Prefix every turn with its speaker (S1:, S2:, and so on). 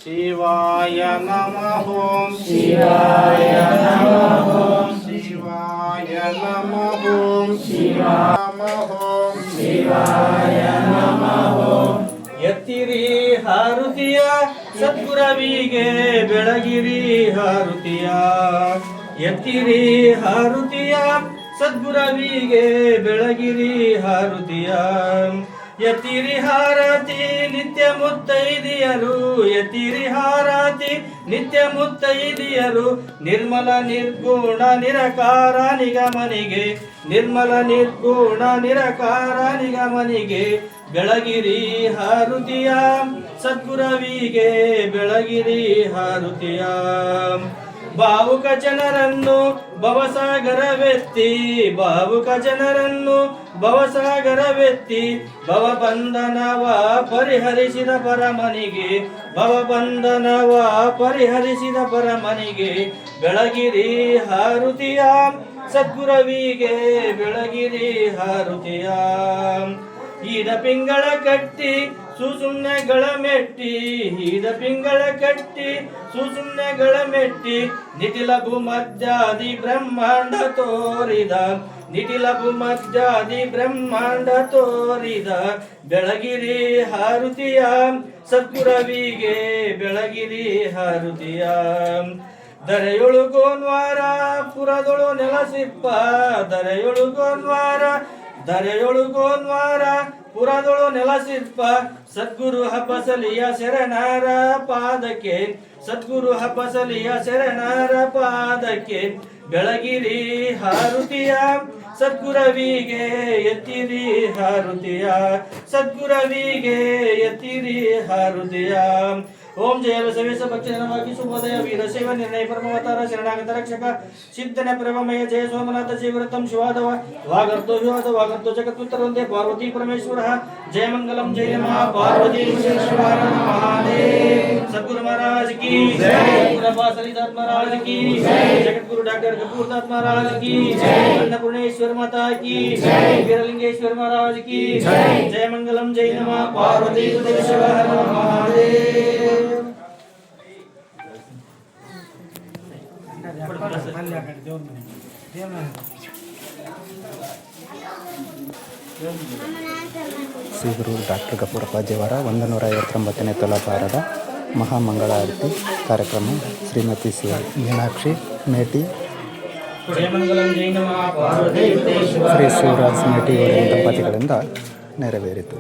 S1: ಶಿವಾಯ ನಮಃ ಓಂ
S2: ಶಿವಾಯ ನಮಃ ಓಂ
S1: ಶಿವಾಯ ನಮಃ ಓಂ ಶಿವಾಯ ಓಂ
S2: ಶಿವಾಯ ನಮಃ ಓಂ.
S3: ಎತ್ತಿರಿ ಹಾರುತಿಯ ಸದ್ಗುರವಿಗೆ ಬೆಳಗಿರಿ ಹಾರುತಿಯ. ಎತ್ತಿರಿ ಹಾರುತಿಯ ಸದ್ಗುರವಿಗೆ ಬೆಳಗಿರಿ ಹಾರುತಿಯ. ಎತ್ತಿರಿ ಹಾರತಿ ನಿತ್ಯ ಮುತ್ತೈದಿಯರು. ಎತ್ತಿರಿ ಹಾರತಿ ನಿತ್ಯ ಮುತ್ತೈದಿಯರು. ನಿರ್ಮಲ ನಿರ್ಗುಣ ನಿರಕಾರ ನಿಗಮನಿಗೆ. ನಿರ್ಮಲ ನಿರ್ಗುಣ ನಿರಕಾರ ನಿಗಮನಿಗೆ ಬೆಳಗಿರಿ ಹಾರುತಿಯ ಸದ್ಗುರವಿಗೆ ಬೆಳಗಿರಿ ಹಾರುತಿಯ. ಭಾವುಕ ಜನರನ್ನು ಭವಸಾಗರವೆತ್ತಿ. ಭಾವುಕ ಜನರನ್ನು ಭವಸಾಗರವೆತ್ತಿ ಭವಬಂಧನವ ಪರಿಹರಿಸಿದ ಪರಮನಿಗೆ. ಭವಬಂಧನವ ಪರಿಹರಿಸಿದ ಪರಮನಿಗೆ ಬೆಳಗಿರಿ ಹಾರುತಿಯ ಸದ್ಗುರವಿಗೆ ಬೆಳಗಿರಿ ಹಾರುತಿಯ. ಈದ ಪಿಂಗಳ ಕಟ್ಟಿ ಸುಸುಮ್ನೆಗಳ ಮೆಟ್ಟಿ. ಈದ ಪಿಂಗಳ ಕಟ್ಟಿ ಸುಸುಮ್ನೆಗಳ ಮೆಟ್ಟಿ ನಿಟಿಲ ಭೂಮಧ್ಯಾದಿ ಬ್ರಹ್ಮಾಂಡ ತೋರಿದ. ನಿಟಿಲ ಭೂಮಧ್ಯಾದಿ ಬ್ರಹ್ಮಾಂಡ ತೋರಿದ ಬೆಳಗಿರಿ ಹಾರುತಿಯ ಸದ್ಗುರವಿಗೆ ಬೆಳಗಿರಿ ಹಾರುತಿಯ. ದರೆಯೊಳುಗೋನ್ವಾರ ಪುರದೊಳು ನೆಲಸಿಪ್ಪ. ದರೆಯೊಳುಗೋನ್ವಾರ ದರೆಯೊಳುಗೋನ್ವಾರ ಪುರದೊಳು ನೆಲಸಿಪ್ಪ ಸದ್ಗುರು ಹಬ್ಬಸಲಿಯ ಶರಣರ ಪಾದಕ್ಕೆ. ಸದ್ಗುರು ಹಬ್ಬಸಲಿಯ ಶರಣರ ಪಾದಕ್ಕೆ ಬೆಳಗಿರಿ ಹಾರುತಿಯ ಸದ್ಗುರವಿಗೆ ಎತ್ತಿರಿ ಹಾರುತಿಯ. ಸದ್ಗುರವಿಗೆ ಎತ್ತಿರಿ ಹಾರುತಿಯ. ಓಂ ಜಯ ಬಸವೇಶ ಭಕ್ತಿ ಜನವಾಗಿ ಶುಭೋದಯ ವೀರ ಶೈವ ನಿರ್ಣಯ ಪರಮವತಾರ ಶರಣಾಗತ ರಕ್ಷಕ ಸಿದ್ಧನ ಪ್ರಭಮಯ ಜಯ ಸೋಮನಾಥ ಜೀವರತಂ ಶಿವಾದವ ವಾಗರ್ಧೋ ವಿವಾದ ವಾಗರ್ಧೋ ಜಗತ್ಪುತ್ರ ವಂದೇ ಪಾರ್ವತಿ ಪರಮೇಶ್ವರ. ಜಯ ಮಂಗಲಂ ಜಯ ನಮಃ ಪಾರ್ವತಿ ಪರಮೇಶ್ವರ ಮಹಾದೇವ್. ಸದ್ಗುರು महाराज की जय. सद्गुरु सलीदास महाराज की जय. जगतगुरु डॉक्टर कपूरदास महाराज की जय. अन्नपूर्णेश्वर माता की जय. वीरलिंगेश्वर महाराज की जय. जय मंगलम जय नमः पार्वती परमेश्वರ ಮಹಾದೇವ್.
S4: ಶ್ರೀ ಗುರು ಡಾಕ್ಟರ್ ಕಪೂರಪ್ಪಾಜಿಯವರ 159ನೇ ತುಲಾಭಾರದ ಮಹಾಮಂಗಳಾರತಿ ಕಾರ್ಯಕ್ರಮ ಶ್ರೀಮತಿ ಮೀನಾಕ್ಷಿ ಮೇಟಿ ಶ್ರೀ ಶಿವರಾಜ್ ಮೇಟಿ ಅವರ ದಂಪತಿಗಳಿಂದ ನೆರವೇರಿತು.